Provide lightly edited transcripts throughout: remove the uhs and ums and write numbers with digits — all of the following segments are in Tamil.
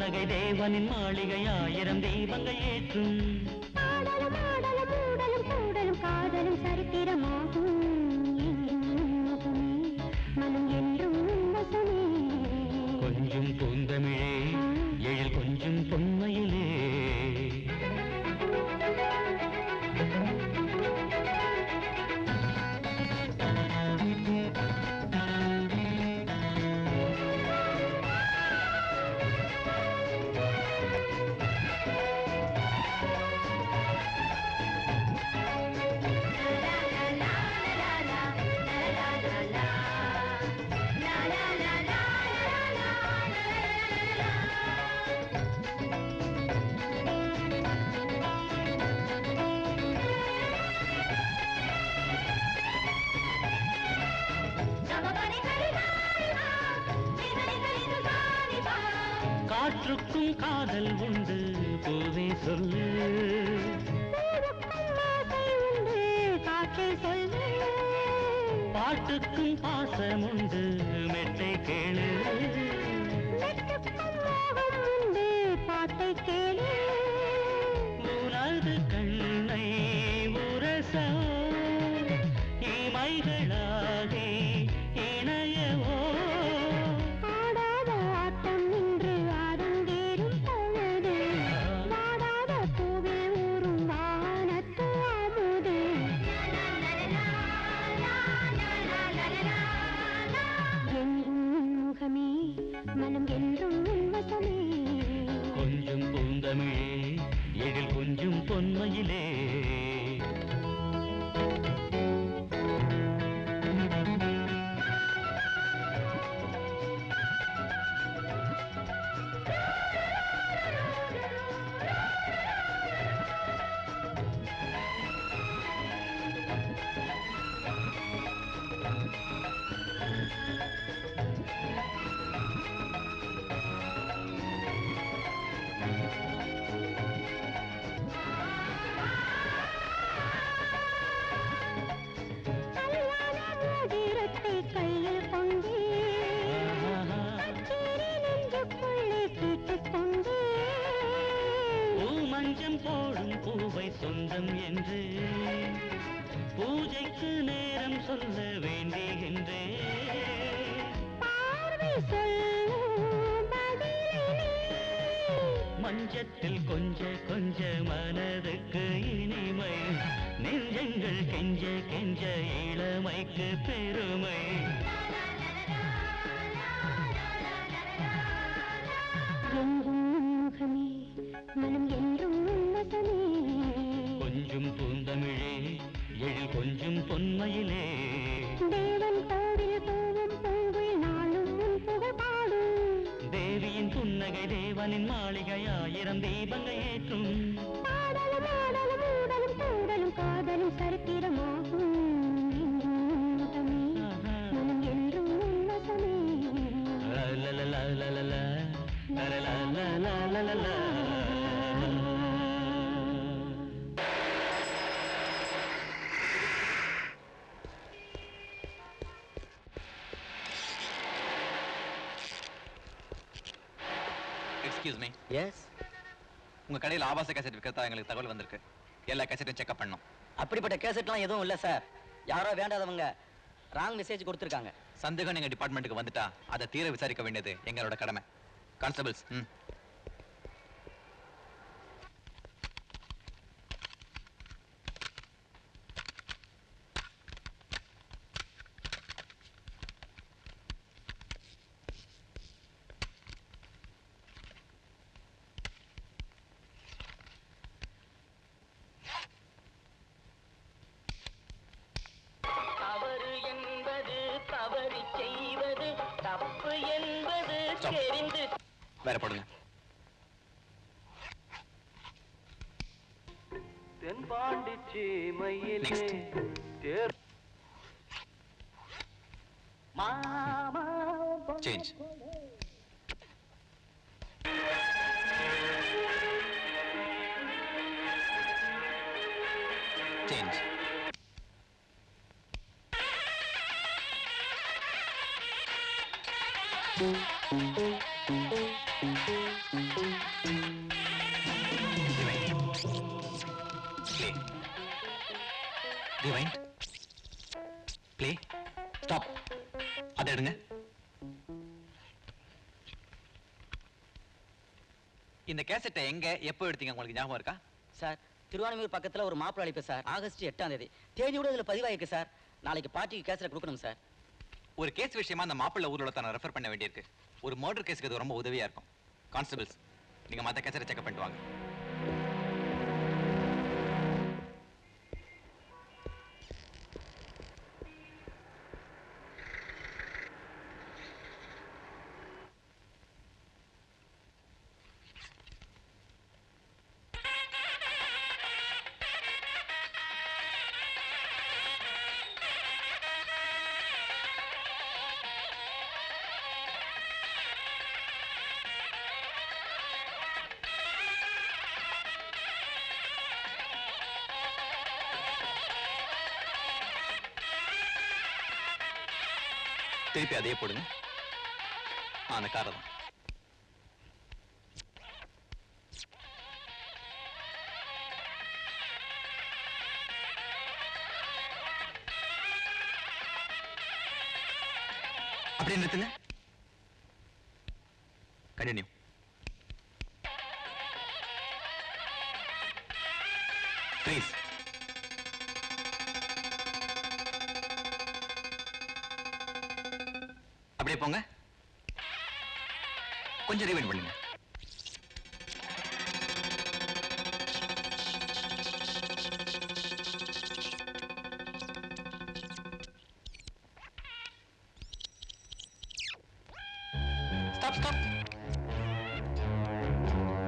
புன்னகை தேவனின் மாளிகை ஆயிரம் தெய்வங்கள் ஏற்றும் ஆடலும் ஆடலும் ஊடலும் கூடலும் காதலும் சரித்திரமாகும் மனம் என்றும் வசமே கொஞ்சம் பூந்தமிழே எழில் கொஞ்சம் பொன்மையிலே காற்றுக்கும் காதல் உண்டு பூவே சொல்லு காற்றை சொல்லு பாட்டுக்கும் பாசம் உண்டு மெட்டை கேளு உண்டு பாட்டை கேளு உனது கண்ணை உரச இமைகளாகே இணையவோ மனம் என்றும் வசமே கொஞ்சம் பூந்தமிழே எழில் கொஞ்சம் பொன்மையிலே கையில் கொண்டு நெஞ்சுக்குள்ளே கேட்டுக் கொண்டு மஞ்சம் போடும் பூவை சொந்தம் என்று பூஜைக்கு நேரம் சொல்ல வேண்டுகின்றே பார்வை சொல்லும் மஞ்சத்தில் கொஞ்ச கொஞ்ச மனதுக்கு இனிமை நெஞ்சங்கள் கெஞ்ச கெஞ்ச இளமைக்கு பெருமை முகமே மனம் என்றும் வசமே கொஞ்சம் பூந்தமிழே எழில் கொஞ்சம் பொன்மையிலே தேவன் கோவில் பூவும் பூவில் நாளும் உன் புகழ் பாடும் தேவியின் புன்னகை தேவனின் மாளிகை ஆயிரம் தெய்வங்கள் ஏற்றும் ஆடலும் ஆடலும் ஊடலும் கூடலும் காதலும் சரித்திரமாகும் மனம் என்றும் வசமே எக்ஸ்கியூஸ் மீ. எஸ். உங்க கடையில் ஆபாச கேசட் விற்கிறதா எங்களுக்கு தகவல் வந்திருக்கு. எல்லா கேசட்டையும் செக்அப் பண்ணோம். அப்படிப்பட்ட கேசட்லாம் எதுவும் இல்லை சார். யாரோ வேண்டாதவங்க ராங் மெசேஜ் கொடுத்துருக்காங்க. சந்தேகம் எங்க டிபார்ட்மெண்ட்டுக்கு வந்துட்டா அதை தீர விசாரிக்க வேண்டியது எங்களோட கடமை. கான்ஸ்டபிள்ஸ். தவறு என்பது தவறி செய்வது தப்பு என்பது தெரிந்து வேற போடுங்க. தென்பாண்டி சீமையிலே change. Change. Rewind. Play. Stop. அதை எடுங்க. இந்த கேசட்டை எங்க எப்போ எடுத்தீங்க உங்களுக்கு ஞாபகம் இருக்கா? சார் திருவானூர் பக்கத்துல ஒரு மாப்பிள்ளை அழைப்பு சார். ஆகஸ்ட் 8ஆம் தேதி. தேதி கூட இதுல பதிவாயிருக்கு சார். நாளைக்கு பார்ட்டிக்கு கேசட்டை கொடுக்கணும் சார். ஒரு கேஸ் விஷயமா அந்த மாப்பிள்ளை ஊர்ல தான் ரெஃபர் பண்ண வேண்டியிருக்கு. ஒரு மர்டர் கேஸ்க்கு அது ரொம்ப உதவியா இருக்கும். கான்ஸ்டபிள்ஸ் நீங்க மத்த கேசட்டை செக் பண்ணிட்டு வாங்க. திருப்பி அதே போடுங்க. அந்த காரை தான். அப்படியே நிறுத்துங்க. கண்டினியூ. ப்ளீஸ். அப்படியே போங்க. கொஞ்சம் ரிவைண்ட் பண்ணுங்க. Stop stop.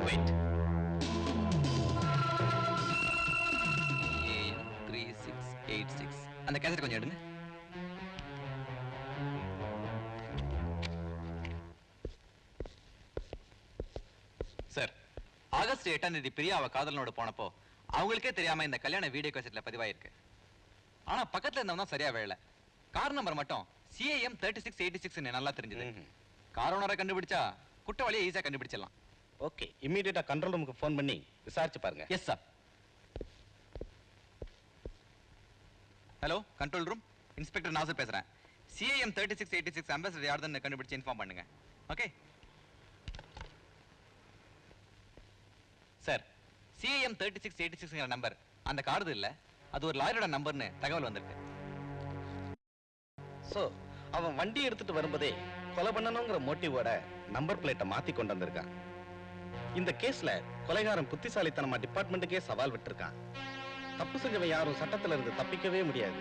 வெயிட். 3686 அந்த கேசட் கொஞ்சம் எடுங்க. சார், ஆகஸ்ட் 8ஆம் தேதி பிரியா அவ காதலனோட போனப்போ அவங்களுக்கே தெரியாம இந்த கல்யாண வீடியோ கேசட்ல பதிவாயிருக்கு. ஆனா பக்கத்துல இருந்தவன் தான் சரியா வேலை. கார் நம்பர் மட்டும் CAM 3686 நல்லா தெரிஞ்சது. கார் ஓனரை கண்டுபிடிச்சா குற்றவாளியை ஈஸியா கண்டுபிடிச்சிடலாம். ஓகே, இமிடியேட்டா கண்ட்ரோல் ரூமுக்கு ஃபோன் பண்ணி விசாரிச்சு பாருங்க. Yes sir. Hello, control room, inspector Nasser பேசுறேன். CAM 3686 அம்பாசிடர் யார்தான் கண்டுபிடிச்சு இன்ஃபார்ம் பண்ணுங்க. Okay sir. CAM 3686 நம்பர் அந்த கார்டு இல்ல, அது ஒரு லாயரோட நம்பர்னு தகவல் வந்திருக்கு. சோ அவன் வண்டி எடுத்துட்டு வரும்போதே கொலை பண்ணணுங்கிற மோட்டிவோட நம்பர் பிளேட்டை மாத்தி கொண்டு வந்திருக்கான். இந்த கேஸ்ல கொலைகாரன் புத்திசாலித்தனமா டிபார்ட்மெண்ட்டுக்கே சவால் விட்டுருக்கான். தப்பு செஞ்சவன் யாரும் சட்டத்துல இருந்து தப்பிக்கவே முடியாது.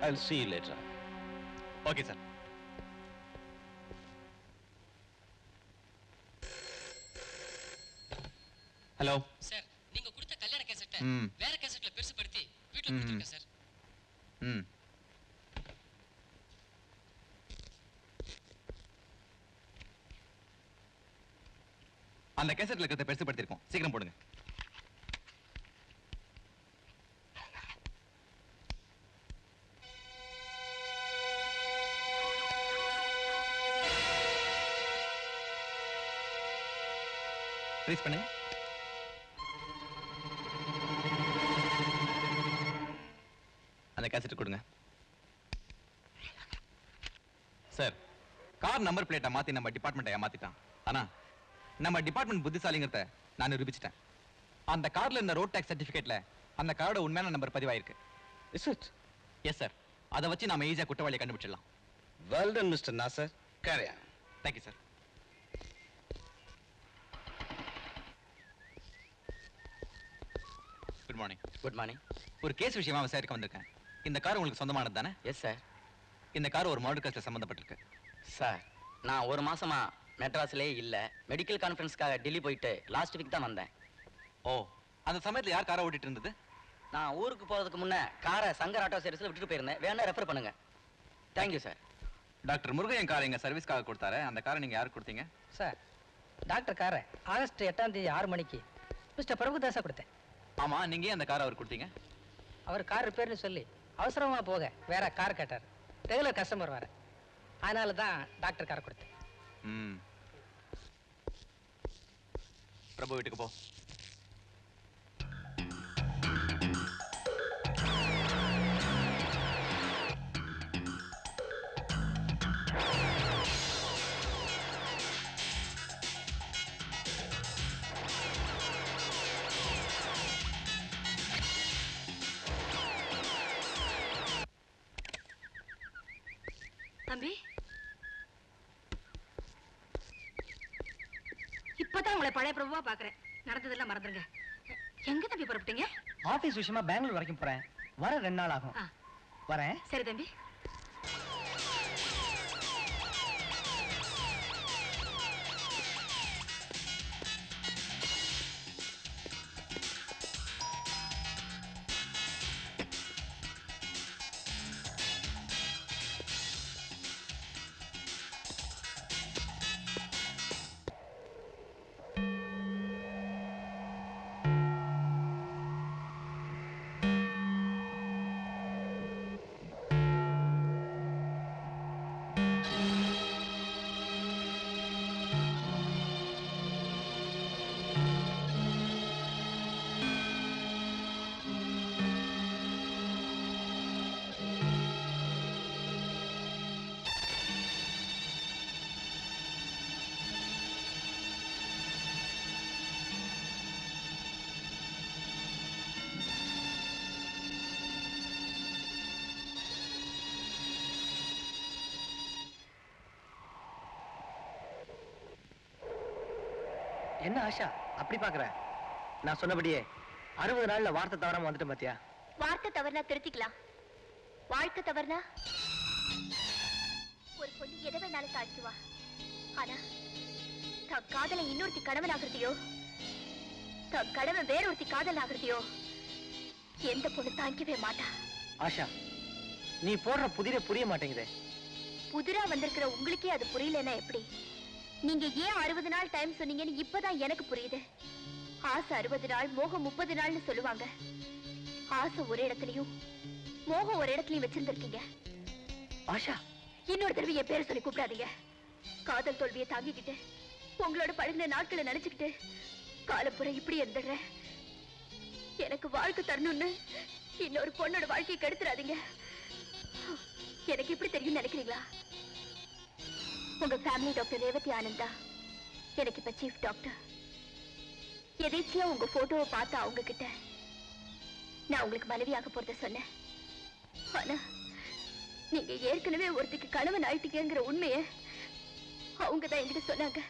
I'll see you later. Okay sir. Hello sir, நீங்க கொடுத்த கல்யாண கேசட்டை வேற கேசட்ல பெருசுபடுத்தி வீட்ல கொடுத்துருக்கேன் சார். அந்த கேசட்ல இருக்கிறத பெருசுபடுத்திருக்கோம். சீக்கிரம் போடுங்க. ப்ளீஸ் பண்ணுங்க. அந்த கேசட் கொடுங்க. சார், கார் நம்பர் பிளேட்டை மாத்தி நம்ம டிபார்ட்மெண்ட்டை ஏமாத்திட்டான். ஆனா நம்ம டிபார்ட்மெண்ட் புத்திசாலிங்கிறத நான் நிரூபிச்சிட்டேன். அந்த கார்ல இருந்த ரோட் டாக்ஸ் சர்டிபிகேட்ல அந்த காரோட உண்மையான நம்பர் பதிவாயிருக்கு. Is it? Yes sir. அதை வச்சு நாம ஈஸியா குற்றவாளியை கண்டுபிடிச்சிடலாம். Well done, Mr. Nasser. Carry on. Thank you sir. Good morning. Good morning. ஒரு கேஸ் விஷயமா விசாரிக்க வந்திருக்கேன். இந்த கார் உங்களுக்கு சொந்தமானது தானே? Yes sir. இந்த கார் ஒரு மர்டர் கேஸ்ல சம்பந்தப்பட்டிருக்கு. சார், நான் ஒரு மாசமா மெட்ராஸ்லயே இல்ல. மெடிக்கல் கான்ஃபரன்ஸ்க்காக டெல்லி போயிட்டு லாஸ்ட் வீக் தான் வந்தேன். ஓ, அந்த சமயத்துல யார் காரை ஓட்டிட்டு இருந்தது? நான் ஊருக்கு போறதுக்கு முன்ன காரை சங்கர் ஆட்டோ சர்வீஸ்ல விட்டுட்டு போயிருந்தேன். வேணா ரெஃபர் பண்ணுங்க. Thank you sir. Doctor Murugaiyan car எங்க சர்வீஸ்க்காக கொடுத்தாரு. அந்த காரை நீங்க யாருக்கு கொடுத்தீங்க? சார், டாக்டர் காரை ஆகஸ்ட் 8ஆம் தேதி 6 மணிக்கு மிஸ்டர் பிரபுதாஸா கொடுத்தேன். ஆமா, நீங்க ஏன் அந்த காரை அவர் கொடுத்தீங்க? அவர் கார் ரிப்பேர்னு சொல்லி அவசரமா போக வேற கார் கேட்டார். ரெகுலர் கஸ்டமர் வர, அதனால தான் டாக்டர் காரை கொடுத்தேன். பிரபு வீட்டுக்கு போ. இப்பதான் உங்களை பழைய பிரபுவா பாக்குறேன். நடந்ததெல்லாம் மறந்துருங்க. எங்க தம்பி புறப்பட்டீங்க? ஆபீஸ் விஷயமா பெங்களூர் வரைக்கும் போறேன். வர 2 நாள் ஆகும். வரேன். சரி தம்பி. என்ன ஆஷா அப்படி பாக்குற? நான் சொன்னபடியே 60 நாள்ல வார்த்தை தவறாம வந்துட்டேன் பாத்தியா? வார்த்தை தவறுனா திருத்திக்கலாம், வாழ்க்கை தவறுனா ஒரு பொண்ணு எதை வேணாலும் தாழ்த்துவா. ஆனா தன் காதலை இன்னொருத்தி கணவன் ஆகிறதையோ தன் கணவன் வேறொருத்தி காதல் ஆகிறதையோ எந்த பொண்ணு தாங்கிக்கவே மாட்டா. ஆஷா நீ போடுற புதிரே புரிய மாட்டேங்குதே. புதிரா வந்திருக்கிற உங்களுக்கே அது புரியலன்னா எப்படி? நீங்க ஏன் 60 நாள் டைம் சொன்னீங்கன்னு இப்பதான் எனக்கு புரியுது. ஆசை 60 நாள், மோகம் 30 நாள்னு சொல்லுவாங்க. ஆசை ஒரு இடத்துலயும் மோகம் ஒரு இடத்துலயும் வச்சிருந்திருக்கீங்க. ஆஷா இன்னொரு தடவை என் பேரை சொல்லி கூப்பிடாதீங்க. காதல் தோல்வியை தாங்கிக்கிட்டு உங்களோட பழகின நாட்களை நினைச்சுக்கிட்டு காலப்புற இப்படி இருந்துடுறேன். எனக்கு வாழ்க்கை தரணும்னு இன்னொரு பொண்ணோட வாழ்க்கையை கெடுத்துறாதீங்க. எனக்கு இப்படி தெரியும் நினைக்கிறீங்களா? உங்க ஃபேமிலி டாக்டர் ரேவதி ஆனந்தா எனக்கு இப்ப சீஃப் டாக்டர். எதேச்சியா உங்க போட்டோவை பார்த்து அவங்க கிட்ட நான் உங்களுக்கு மனைவியாக போறத சொன்னேன். ஆனா நீங்க ஏற்கனவே ஒருத்திக்கு கணவன் ஆயிட்டீங்கிற உண்மையை அவங்க தான் என்கிட்ட சொன்னாங்க.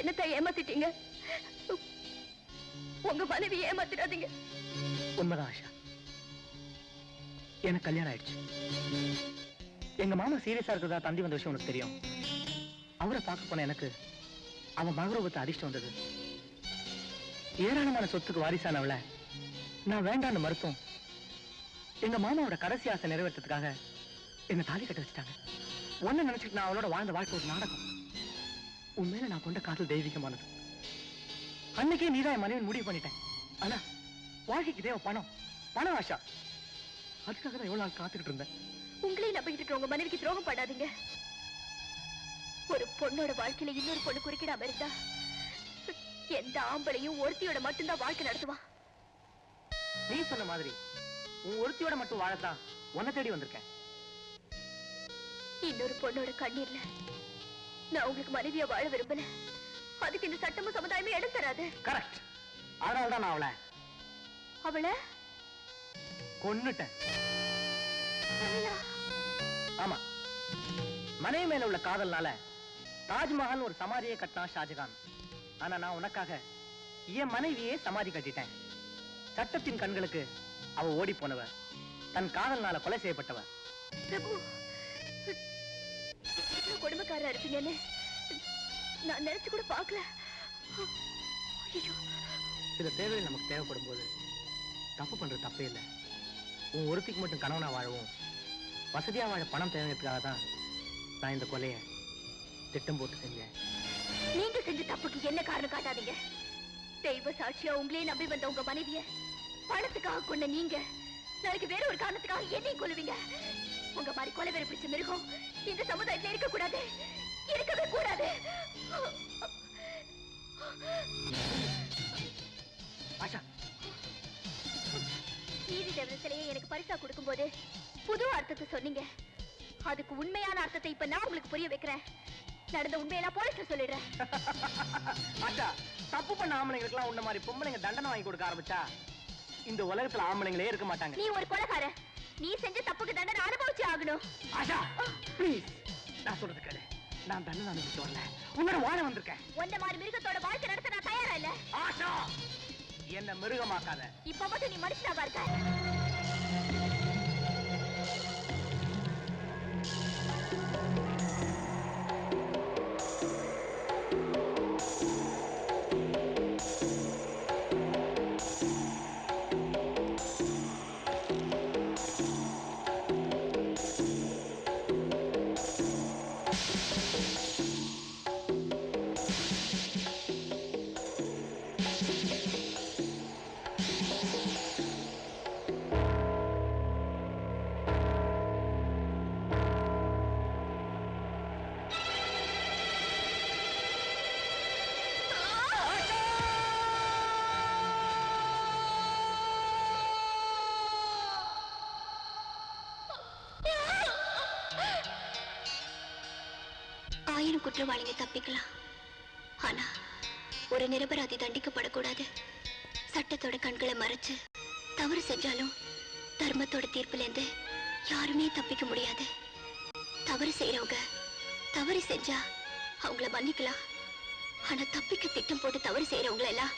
என்னத்தான் ஏமாத்திட்டீங்க. உங்க மனைவி ஏமாத்திடாதீங்க. உண்மைதான் ஆஷா, எனக்கு கல்யாணம் ஆயிடுச்சு. எங்க மாமா சீரியஸா இருக்கிறதா தந்தி வந்த விஷயம் உனக்கு தெரியும். அவரை பார்க்க போன எனக்கு அவன் மகரூபத்தை அதிர்ஷ்டம் வந்தது. ஏராளமான சொத்துக்கு வாரிசானவளை நான் வேண்டான்னு மறுத்தோம். எங்க மாமாவோட கடைசி ஆசை நிறைவேற்றத்துக்காக என்ன தாலி கட்ட வச்சுட்டாங்க. ஒன்னு நினைச்சுட்டு நான் அவளோட வாழ்ந்த வாழ்க்கை ஒரு நாடகம். உண்மையில நான் கொண்ட காதல் தெய்வீகமானது. அன்னைக்கே நீதான் என் மனைவி முடிவு பண்ணிட்டேன். ஆனா வாழ்க்கைக்கு தேவை பணம். பணம் ஆஷா, அதுக்காக தான் எவ்வளவு நாள் காத்துக்கிட்டு இருந்தேன். உங்களையும் நம்பிக்கிட்டு உங்க மனைவிக்கு துரோகம் பண்ணாதீங்க. ஒரு பொண்ணோட வாழ்க்கையில இன்னொரு பொண்ணு குறுக்கிடாம இருந்தா எந்த ஆம்பளையும் ஒருத்தியோட மட்டும்தான் வாழ்க்கை நடத்துவான். நீ சொன்ன மாதிரி உன் ஒருத்தியோட மட்டும் வாழத்தான் உன்னை தேடி வந்திருக்கேன். இன்னொரு பொண்ணோட கண்ணீர்ல நான் உங்களுக்கு மனைவியா வாழ விரும்பல. அதுக்கு இந்த சட்டமும் சமுதாயமே இடம் தராது. கரெக்ட். அதனால்தான் நான் அவளை கொன்னுட்டேன். ஆமா, மனைவி மேல உள்ள காதல்னால தாஜ்மஹால் ஒரு சமாதியை கட்டினா ஷாஜகான். ஆனா நான் உனக்காக என் மனைவியே சமாதி கட்டிட்டேன். சட்டத்தின் கண்களுக்கு அவ ஓடி போனவ, தன் காதல்னால கொலை செய்யப்பட்டவ. பிரபு, கொடுமைக்காரா இருப்பீங்கன்னு நான் நினைச்சு கூட பார்க்கல. சில தேவைகள் நமக்கு தேவைப்படும் போது தப்பு பண்றது தப்பே இல்லை. உன் ஒருத்திக்கு மட்டும் கணவனா வாழவும் வசதியா வாழ பணம் தேவைங்கிறதுக்காக தான் நான் இந்த கொலையை திட்டம் போட்டு செஞ்சேன். நீங்க செஞ்ச தப்புக்கு என்ன காரணம் காட்டாதீங்க. தெய்வ சாட்சியா உங்களே நம்பி வந்த உங்க மனைவிய பணத்துக்காக கொண்ட நீங்க நாளைக்கு வேற ஒரு காரணத்துக்காக என்னையும் கொல்லுவீங்க. உங்க மாதிரி கொலை வேற பிடிச்ச மிருகம் இந்த சமுதாயத்துல இருக்க கூடாது, இருக்கவே கூடாது. ஆஷா, நீதி தேவத சிலையை எனக்கு பரிசா கொடுக்கும் போது புது அர்த்தத்தை சொன்னீங்க. அதுக்கு உண்மையான அர்த்தத்தை இப்ப நான் உங்களுக்கு புரிய வைக்கிறேன். நடந்த உண்மையை நான் போலீஸ்ல சொல்லிடுறேன். ஆஷா, தப்பு பண்ண ஆம்பளைங்களுக்குலாம் உன்ன மாதிரி பொம்பளைங்க தண்டனை வாங்கி கொடுக்க ஆரம்பிச்சா இந்த உலகத்துல ஆம்பளைங்களே இருக்க மாட்டாங்க. நீ ஒரு கொலைகார, நீ செஞ்ச தப்புக்கு தண்டனை அனுபவிச்சு ஆகணும். ஆஷா ப்ளீஸ், நான் சொல்றது கேளு. நான் தண்டனை அனுப்பிச்சு வரல, உன்னோட வாழ வந்திருக்கேன். உன்ன மாதிரி மிருகத்தோட வாழ்க்கை நடத்த நான் தயாரா இல்ல. ஆஷா, என்ன மிருகமாக்காத. இப்ப மட்டும் நீ மனுஷனா பாருக்க. ஆயிரம் குற்றவாளிங்க தப்பிக்கலாம், ஆனா ஒரு நிரபராதி தண்டிக்கப்படக்கூடாது. சட்டத்தோட கண்களை மறைச்சு தவறு செஞ்சாலும் தர்மத்தோட தீர்ப்புல இருந்து யாருமே தப்பிக்க முடியாது. தவறு செய்யறவங்க தவறு செஞ்சா அவங்கள மன்னிக்கலாம், ஆனா தப்பிக்க திட்டம் போட்டு தவறு செய்யறவங்கள எல்லாம்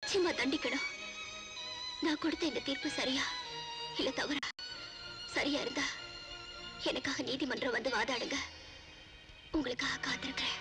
நிச்சயமா தண்டிக்கணும். நான் கொடுத்த இந்த தீர்ப்பு சரியா இல்ல தவறா? சரியா இருந்தா எனக்காக நீதிமன்றம் வந்து வாதாடுங்க. உங்களுக்காக காத்திருக்கிறேன்.